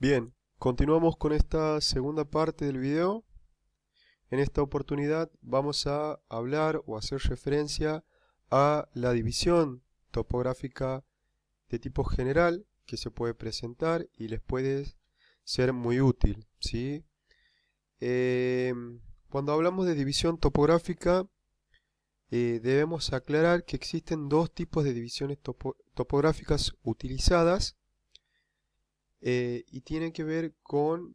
Bien, continuamos con esta segunda parte del video. En esta oportunidad vamos a hablar o hacer referencia a la división topográfica de tipo general que se puede presentar y les puede ser muy útil, ¿sí? Cuando hablamos de división topográfica, debemos aclarar que existen dos tipos de divisiones topográficas utilizadas y tienen que ver con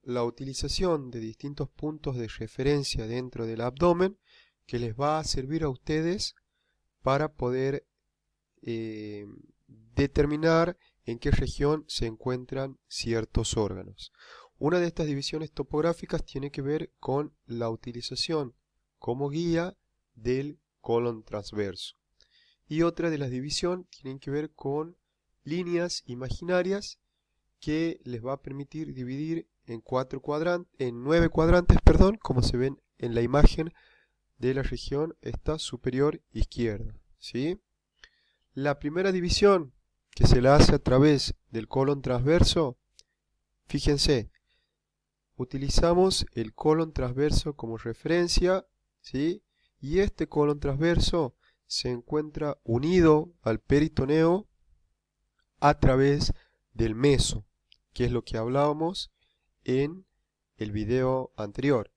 la utilización de distintos puntos de referencia dentro del abdomen que les va a servir a ustedes para poder eh, determinar en qué región se encuentran ciertos órganos. Una de estas divisiones topográficas tiene que ver con la utilización como guía del colon transverso. Y otra de las divisiones tienen que ver con líneas imaginarias que les va a permitir dividir en nueve cuadrantes, perdón, como se ven en la imagen de la región esta superior izquierda, ¿sí? La primera división que se la hace a través del colon transverso, fíjense, utilizamos el colon transverso como referencia, ¿sí? Y este colon transverso se encuentra unido al peritoneo a través del meso, que es lo que hablábamos en el video anterior.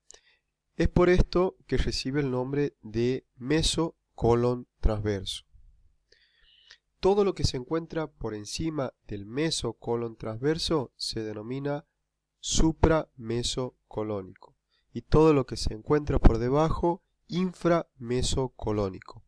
Es por esto que recibe el nombre de mesocolon transverso. Todo lo que se encuentra por encima del mesocolon transverso se denomina supramesocolónico y todo lo que se encuentra por debajo inframesocolónico.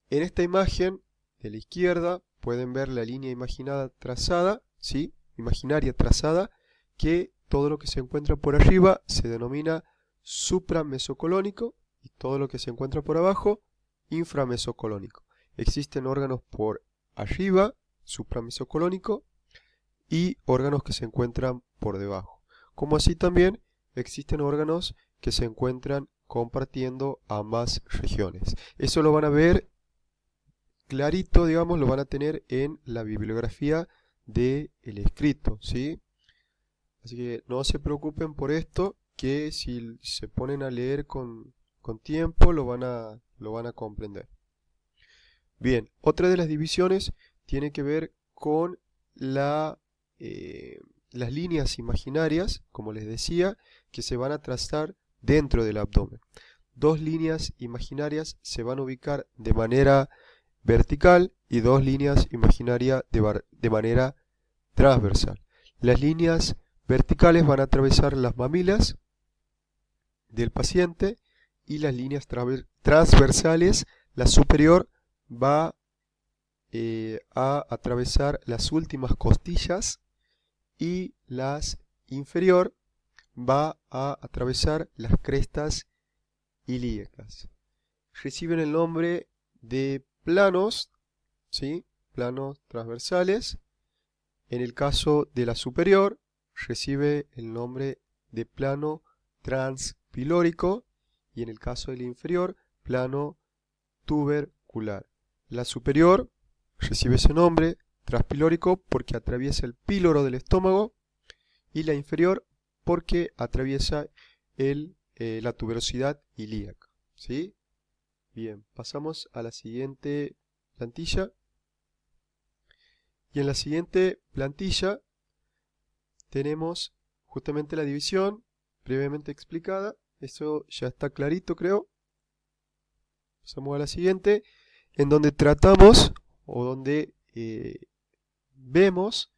En esta imagen de la izquierda pueden ver la línea imaginada trazada, ¿sí? Imaginaria trazada, que todo lo que se encuentra por arriba se denomina supramesocolónico y todo lo que se encuentra por abajo inframesocolónico. Existen órganos por arriba, supramesocolónico, y órganos que se encuentran por debajo. Como así también existen órganos que se encuentran compartiendo ambas regiones. Eso lo van a ver clarito, digamos, lo van a tener en la bibliografía del escrito, ¿sí? Así que no se preocupen por esto, que si se ponen a leer con tiempo lo van a comprender. Bien, otra de las divisiones tiene que ver con las líneas imaginarias, como les decía, que se van a trazar dentro del abdomen. Dos líneas imaginarias se van a ubicar de manera vertical y dos líneas imaginarias de manera transversal. Las líneas verticales van a atravesar las mamilas del paciente y las líneas transversales, la superior va a atravesar las últimas costillas y las inferior va a atravesar las crestas ilíacas. Reciben el nombre de planos, ¿sí? Planos transversales. En el caso de la superior, recibe el nombre de plano transpilórico y en el caso de la inferior, plano tubercular. La superior recibe ese nombre transpilórico porque atraviesa el píloro del estómago y la inferior porque atraviesa la tuberosidad ilíaca, ¿sí? Bien, pasamos a la siguiente plantilla. Y en la siguiente plantilla tenemos justamente la división previamente explicada. Eso ya está clarito, creo. Pasamos a la siguiente, en donde tratamos o donde vemos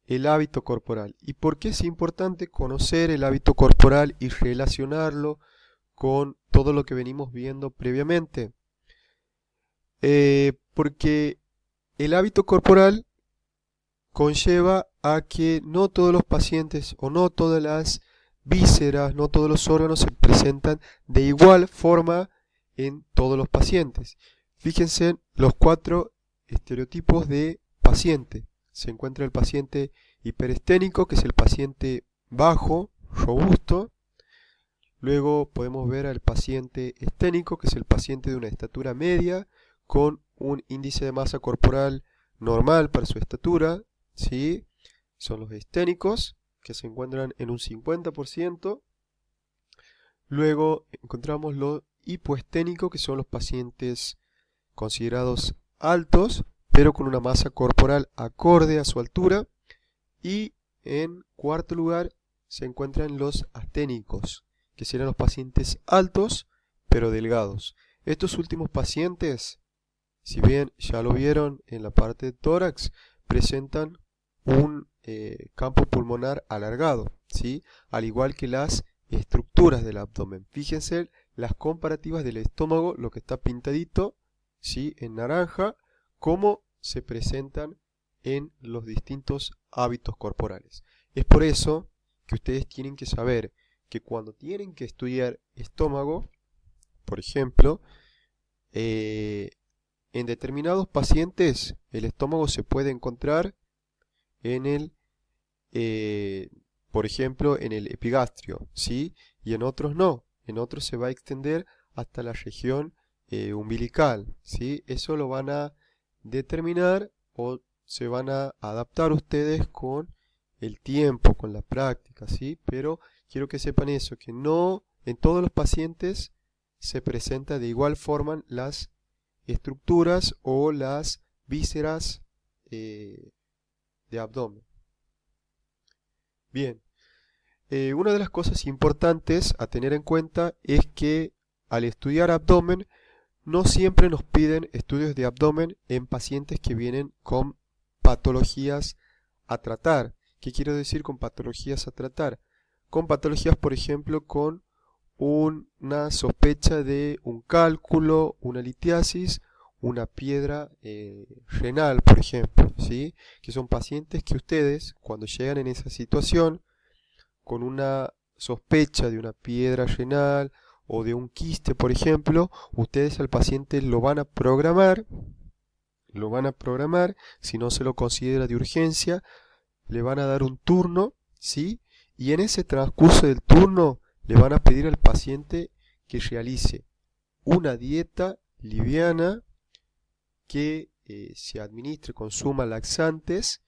el hábito corporal. ¿Y por qué es importante conocer el hábito corporal y relacionarlo con todo lo que venimos viendo previamente? Porque el hábito corporal conlleva a que no todos los pacientes o no todas las vísceras, no todos los órganos se presentan de igual forma en todos los pacientes. Fíjense en los 4 estereotipos de paciente. Se encuentra el paciente hiperesténico, que es el paciente bajo, robusto. Luego podemos ver al paciente esténico, que es el paciente de una estatura media, con un índice de masa corporal normal para su estatura, ¿sí? son los esténicos, que se encuentran en un 50%. Luego encontramos los hipoesténicos, que son los pacientes considerados altos, pero con una masa corporal acorde a su altura. Y en cuarto lugar se encuentran los asténicos, que serán los pacientes altos, pero delgados. Estos últimos pacientes, si bien ya lo vieron en la parte de tórax, presentan un campo pulmonar alargado, ¿sí? Al igual que las estructuras del abdomen. Fíjense las comparativas del estómago, lo que está pintadito, ¿sí?, en naranja, cómo se presentan en los distintos hábitos corporales. Es por eso que ustedes tienen que saber que cuando tienen que estudiar estómago, por ejemplo, en determinados pacientes el estómago se puede encontrar en el, por ejemplo, en el epigastrio, ¿sí? Y en otros no. En otros se va a extender hasta la región umbilical, ¿sí? Eso lo van a determinar o se van a adaptar ustedes con el tiempo, con la práctica, ¿sí? Pero quiero que sepan eso, que no en todos los pacientes se presenta de igual forma las estructuras o las vísceras de abdomen. Bien, una de las cosas importantes a tener en cuenta es que al estudiar abdomen no siempre nos piden estudios de abdomen en pacientes que vienen con patologías a tratar. ¿Qué quiero decir con patologías a tratar? Con patologías, por ejemplo, con una sospecha de un cálculo, una litiasis, una piedra renal, por ejemplo, ¿sí? Que son pacientes que ustedes, cuando llegan en esa situación, con una sospecha de una piedra renal o de un quiste, por ejemplo, ustedes al paciente lo van a programar, si no se lo considera de urgencia, le van a dar un turno, ¿sí? Y en ese transcurso del turno le van a pedir al paciente que realice una dieta liviana, que se administre, consuma laxantes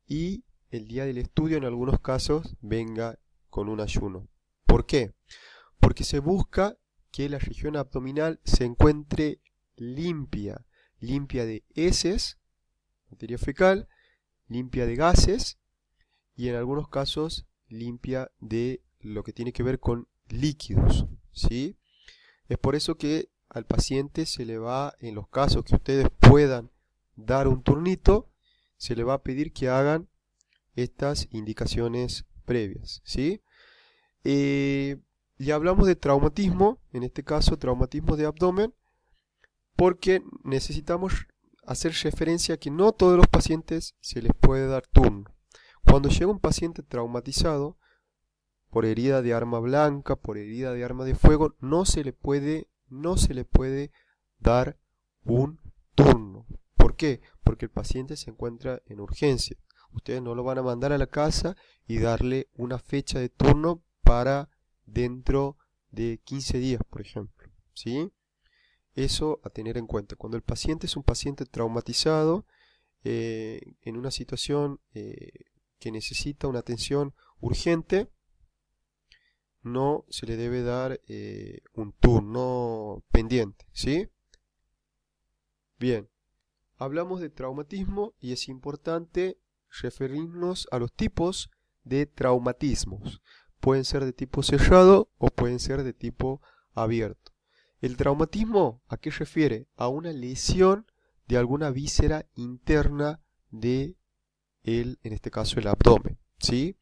y el día del estudio en algunos casos venga con un ayuno. ¿Por qué? Porque se busca que la región abdominal se encuentre limpia, limpia de heces, materia fecal, limpia de gases y en algunos casos limpia de lo que tiene que ver con líquidos, ¿sí? Es por eso que al paciente se le va, en los casos que ustedes puedan dar un turnito, se le va a pedir que hagan estas indicaciones previas, ¿sí? Ya hablamos de traumatismo, en este caso traumatismo de abdomen, porque necesitamos hacer referencia a que no todos los pacientes se les puede dar turno. Cuando llega un paciente traumatizado por herida de arma blanca, por herida de arma de fuego, no se le puede dar un turno. ¿Por qué? Porque el paciente se encuentra en urgencia. Ustedes no lo van a mandar a la casa y darle una fecha de turno para dentro de 15 días, por ejemplo, ¿sí? Eso a tener en cuenta. Cuando el paciente es un paciente traumatizado, en una situación que necesita una atención urgente, no se le debe dar un turno pendiente, ¿sí? Bien, hablamos de traumatismo y es importante referirnos a los tipos de traumatismos. Pueden ser de tipo cerrado o pueden ser de tipo abierto. El traumatismo, ¿a qué refiere? A una lesión de alguna víscera interna de en este caso el abdomen, ¿sí?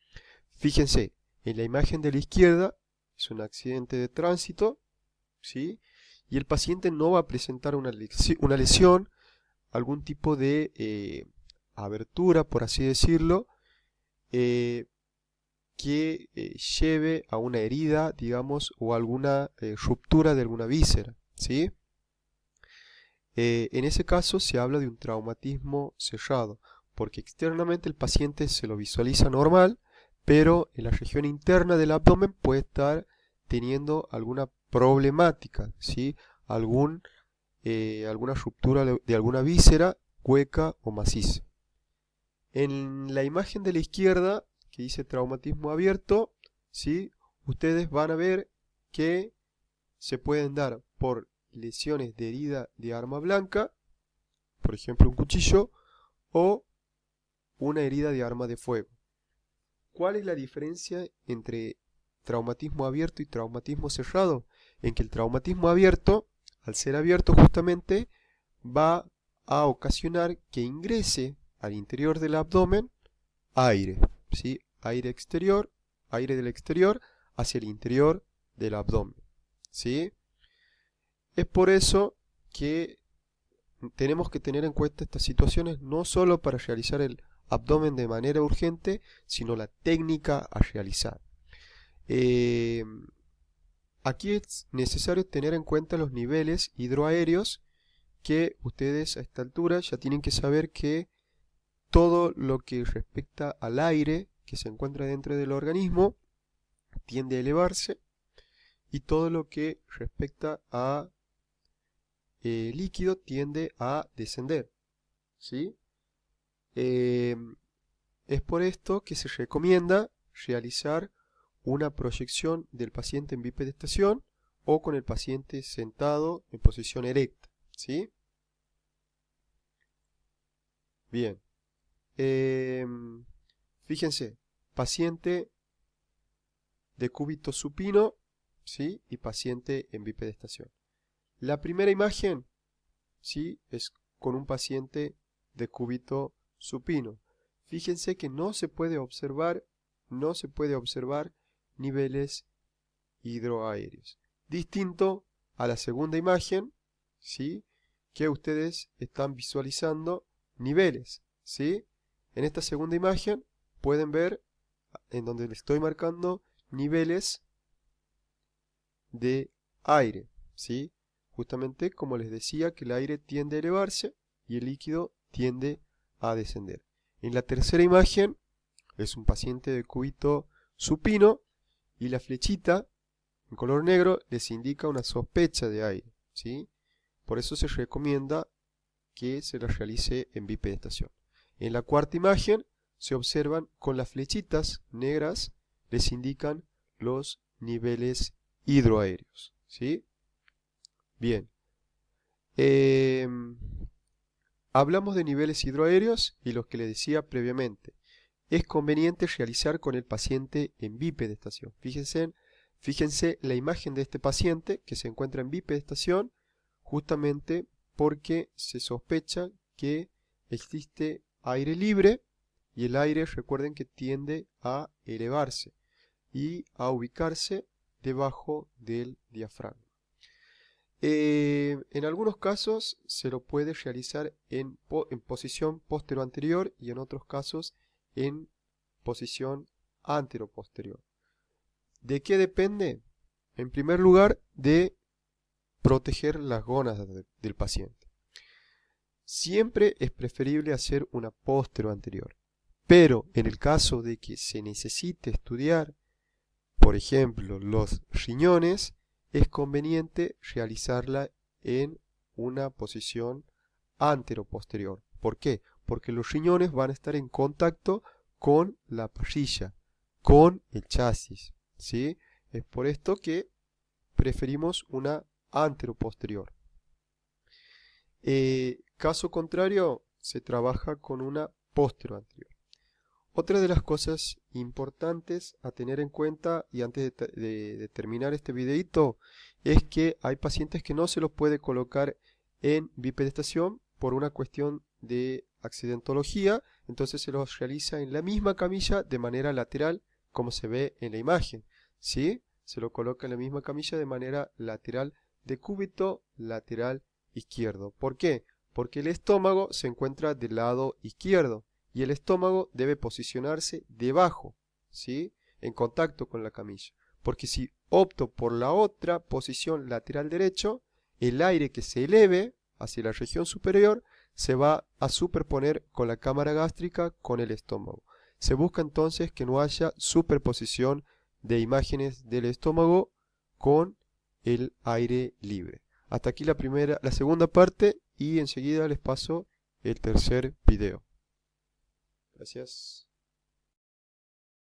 Fíjense, en la imagen de la izquierda es un accidente de tránsito, ¿sí? Y el paciente no va a presentar una lesión, algún tipo de abertura, por así decirlo, que lleve a una herida, digamos, o alguna ruptura de alguna víscera, ¿sí? En ese caso se habla de un traumatismo cerrado, porque externamente el paciente se lo visualiza normal, pero en la región interna del abdomen puede estar teniendo alguna problemática, ¿sí? Alguna ruptura de alguna víscera hueca o maciza. En la imagen de la izquierda, que dice traumatismo abierto, ¿sí? Ustedes van a ver que se pueden dar por lesiones de herida de arma blanca, por ejemplo un cuchillo, o una herida de arma de fuego. ¿Cuál es la diferencia entre traumatismo abierto y traumatismo cerrado? En que el traumatismo abierto, al ser abierto justamente, va a ocasionar que ingrese al interior del abdomen aire, ¿sí? Aire exterior, aire del exterior hacia el interior del abdomen, ¿sí? Es por eso que tenemos que tener en cuenta estas situaciones no solo para realizar el abdomen de manera urgente, sino la técnica a realizar. Aquí es necesario tener en cuenta los niveles hidroaéreos, que ustedes a esta altura ya tienen que saber que todo lo que respecta al aire que se encuentra dentro del organismo tiende a elevarse, y todo lo que respecta a líquido tiende a descender, ¿sí? Es por esto que se recomienda realizar una proyección del paciente en bipedestación o con el paciente sentado en posición erecta, ¿sí? Bien. Fíjense, paciente de cúbito supino, ¿sí? Y paciente en bipedestación. La primera imagen, ¿sí? Es con un paciente de cúbito supino. Fíjense que no se puede observar niveles hidroaéreos. Distinto a la segunda imagen, ¿sí? Que ustedes están visualizando niveles, ¿sí? En esta segunda imagen pueden ver, en donde les estoy marcando, niveles de aire, ¿sí? Justamente como les decía, que el aire tiende a elevarse y el líquido tiende a descender. En la tercera imagen es un paciente de cúbito supino y la flechita en color negro les indica una sospecha de aire, ¿sí? Por eso se recomienda que se la realice en bipedestación. En la cuarta imagen se observan con las flechitas negras, les indican los niveles hidroaéreos, ¿sí? Bien. Hablamos de niveles hidroaéreos y los que les decía previamente. Es conveniente realizar con el paciente en bipedestación. Fíjense la imagen de este paciente que se encuentra en bipedestación, justamente porque se sospecha que existe aire libre, y el aire, recuerden que tiende a elevarse y a ubicarse debajo del diafragma. En algunos casos se lo puede realizar en posición postero-anterior y en otros casos en posición antero-posterior. ¿De qué depende? En primer lugar, de proteger las gónadas del paciente. Siempre es preferible hacer una postero-anterior, pero en el caso de que se necesite estudiar, por ejemplo, los riñones, es conveniente realizarla en una posición antero-posterior. ¿Por qué? Porque los riñones van a estar en contacto con la parrilla, con el chasis, ¿sí? Es por esto que preferimos una antero-posterior. Caso contrario, se trabaja con una postero-anterior. Otra de las cosas importantes a tener en cuenta, y antes de terminar este videito, es que hay pacientes que no se los puede colocar en bipedestación por una cuestión de accidentología, entonces se los realiza en la misma camilla de manera lateral, como se ve en la imagen, ¿sí? Se lo coloca en la misma camilla de manera lateral, de cúbito lateral izquierdo. ¿Por qué? Porque el estómago se encuentra del lado izquierdo y el estómago debe posicionarse debajo, ¿sí? En contacto con la camilla. Porque si opto por la otra posición lateral derecho, el aire que se eleve hacia la región superior se va a superponer con la cámara gástrica con el estómago. Se busca entonces que no haya superposición de imágenes del estómago con el aire libre. Hasta aquí la segunda parte, y enseguida les paso el tercer video. Gracias.